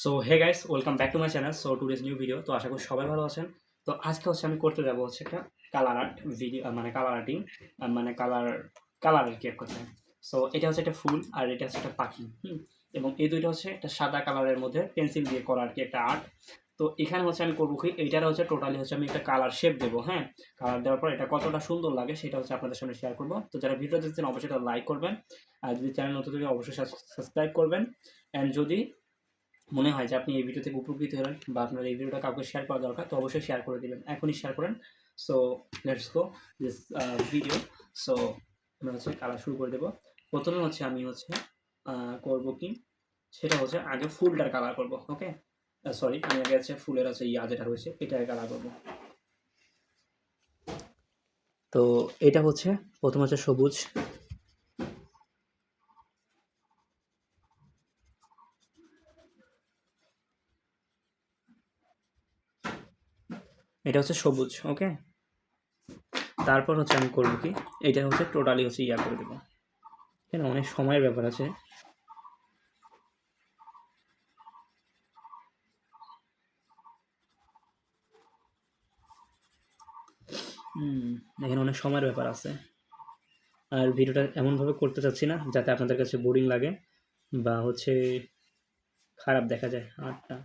So hey guys, welcome back to my channel. So today's new video. তো আশা করি সবাই ভালো আছেন। তো আজকে আমি করতে যাবো একটা কালার আর্ট ভিডিও, মানে কালার আর্টিং, মানে কালার আর কি এক কথায়। সো এটা একটা ফুল আর এটা একটা পাখি। এবং এই দুইটা একটা সাদা কালারের মধ্যে পেন্সিল দিয়ে করা আর কি একটা আর্ট। তো এখানে আমি করবো কি, এইটার টোটালি আমি একটা কালার শেপ দেবো। হ্যাঁ, কালার দেওয়ার পর এটা কতটা সুন্দর লাগে সেটা আপনাদের সামনে শেয়ার করবো। তো যারা ভিডিও দেখছেন অবশ্যই এটা লাইক করবেন, আর যদি চ্যানেল নতুন থেকে অবশ্যই সাবস্ক্রাইব করবেন। অ্যান্ড যদি মনে হয় যে আপনি এই ভিডিও থেকে উপকৃত হলেন বা আপনার এই ভিডিওটা কাউকে শেয়ার করা দরকার, তো অবশ্যই শেয়ার করে দেবেন, এখনই শেয়ার করেন। So let's go this video. So আমরা কালার শুরু করে দেবো। প্রথমে আমি করবো কি, সেটা আগে ফুলটার কালার করবো। ওকে, সরি, আমি আগে ফুলের যেটা রয়েছে এটার কালার করবো। তো এটা প্রথম সবুজ, এটা সবুজ। ওকে, তারপর আমি করবো কি, এটা টোটালি ইয়া করে দেবো। কেন, অনেক সময়ের ব্যাপার আছে। এখানে অনেক সময়ের ব্যাপার আছে, আর ভিডিওটা এমনভাবে করতে চাচ্ছি না যাতে আপনাদের কাছে বোরিং লাগে বা খারাপ দেখা যায় আর্টটা।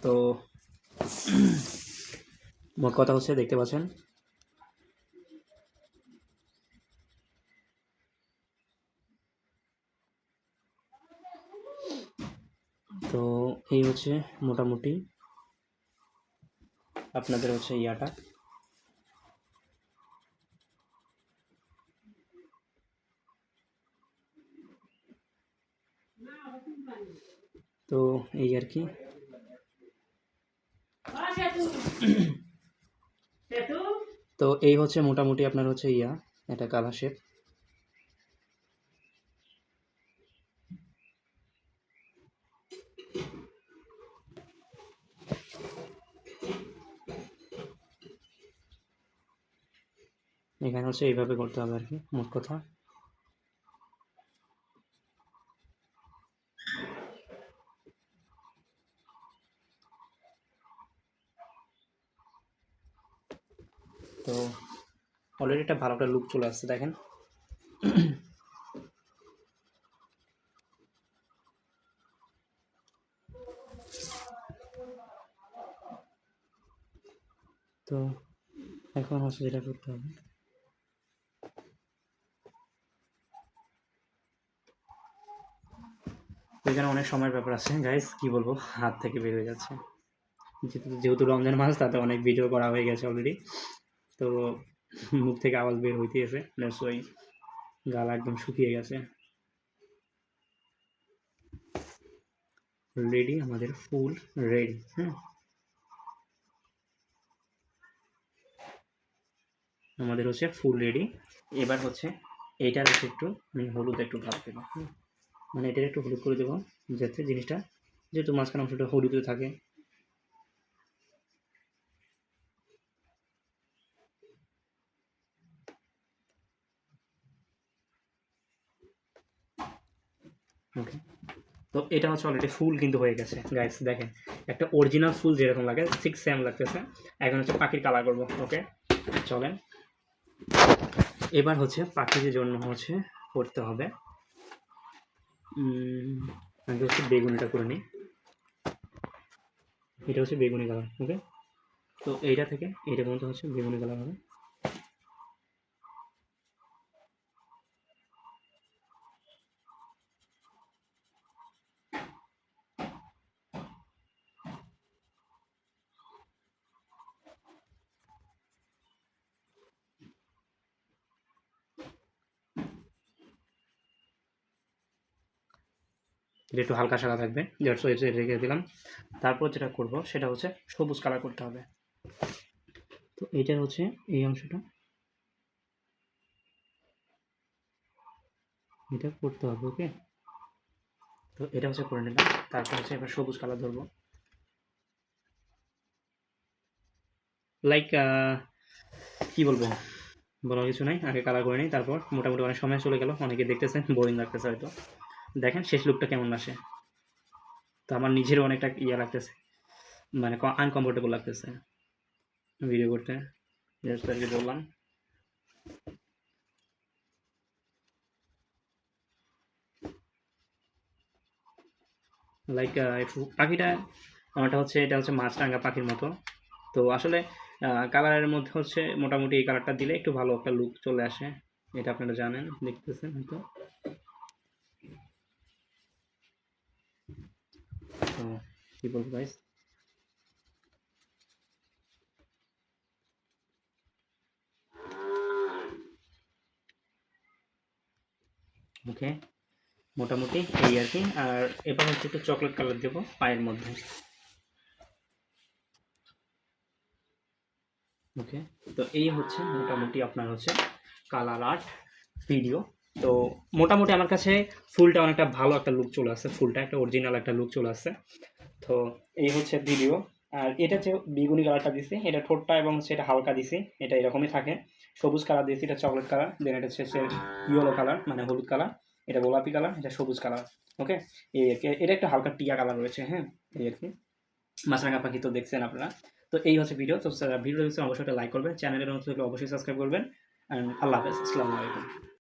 তো মোট কথা দেখতে পাচ্ছেন, তো এই মোটামুটি আপনাদের ইয়াটা। তো এই আর কি। তো এই মোটামুটি আপনার ইয়া এটা কালার শেপ। এখানে এইভাবে করতে হবে আর কি, মোট কথা। তো অলরেডি একটা ভালো একটা লুক চলে আসছে, দেখেন। তো এখন যেটা করতে হবে, এখানে অনেক সময়ের ব্যাপার আছে গাইস, কি বলবো, হাত থেকে বের হয়ে যাচ্ছে। যেহেতু রমজান মাস, তাতে অনেক ভিডিও করা হয়ে গেছে অলরেডি। তো মুখ থেকে আওয়াজ বের হইতে গেছে, ওই গালা একদম শুকিয়ে গেছে। রেডি, আমাদের ফুল রেডি। হ্যাঁ, আমাদের ফুল রেডি। এবার এইটার একটু আমি হলুদ একটু ভাব দেবো। মানে এটার একটু হলুদ করে দেবো, যাতে জিনিসটা, যেহেতু মাঝখানে অংশটা হলুদে থাকে। ওকে, তো এটা অলরেডি ফুল কিন্তু হয়ে গেছে গাইস, দেখেন। একটা অরিজিনাল ফুল যেরকম লাগে ঠিক সেম লাগতেছে। এখন পাখির কালার করবো। ওকে, চলেন। এবার পাখির জন্য করতে হবে, আগে বেগুনিটা করে নিই। এটা বেগুনি কালার। ওকে, তো এইটা থেকে এইটা পর্যন্ত বেগুনি কালার হবে। এটা একটু হালকা সাদা থাকবে, রেখে দিলাম। তারপর যেটা করব সেটা সবুজ কালার করতে হবে। তো এইটা এই অংশটা এটা করতে হবে। ওকে, তো এটা করে নিলাম। তারপর এবার সবুজ কালার ধরবো, লাইক কি বলবো, বলার কিছু নাই, আগে কালার করে নিই, তারপর মোটামুটি অনেক সময় চলে গেল, অনেকে দেখতেছেন বোরিং লাগতেছে হয়তো। দেখেন শেষ লুকটা কেমন আসে। তো আমার নিজেরও অনেকটা ইয়ে লাগতেছে, মানে আনকমফোর্টেবল লাগতেছে ভিডিও করতে, জাস্ট আর কি বললাম। লাইক পাখিটা আমারটা হচ্ছে, এটা হচ্ছে মাছরাঙা পাখির মতো। তো আসলে কালারের মধ্যে হচ্ছে মোটামুটি এই কালারটা দিলে একটু ভালো একটা লুক চলে আসে, এটা আপনারা জানেন, দেখতেছেন হয়তো। তো কী বলবো গাইস, ওকে মোটামুটি এই আর কি। আর এবার হচ্ছে একটু চকলেট কালার দেবো পায়ের মধ্যে। ওকে, তো এই হচ্ছে মোটামুটি আপনার হচ্ছে কালার আর্ট ভিডিও। তো মোটামুটি আমার কাছে ফুলটা অনেকটা ভালো একটা লুক চলে আসছে, ফুলটা একটা অরিজিনাল একটা লুক চলে আসছে। তো এই হচ্ছে ভিডিও। আর এটা যে বেগুনি কালারটা দিছি, এটা ঠোঁটটা এবং হচ্ছে এটা হালকা দিছি, এটা এরকমই থাকে। সবুজ কালার দিয়েছি, এটা চকলেট কালার, দেন এটা হচ্ছে ইয়েলো কালার মানে হলুদ কালার, এটা গোলাপি কালার, এটা সবুজ কালার। ওকে, এই আর কি, এটা একটা হালকা টিয়া কালার রয়েছে, হ্যাঁ এই আর কি। মাছরাঙা পাখি তো দেখছেন আপনারা। তো এই হচ্ছে ভিডিও। তো ভিডিও দেখছেন অবশ্যই একটা লাইক করবেন, চ্যানেলের নতুন হলে অবশ্যই সাবস্ক্রাইব করবেন। অ্যান্ড আল্লাহ হাফেজ, আসসালামু আলাইকুম।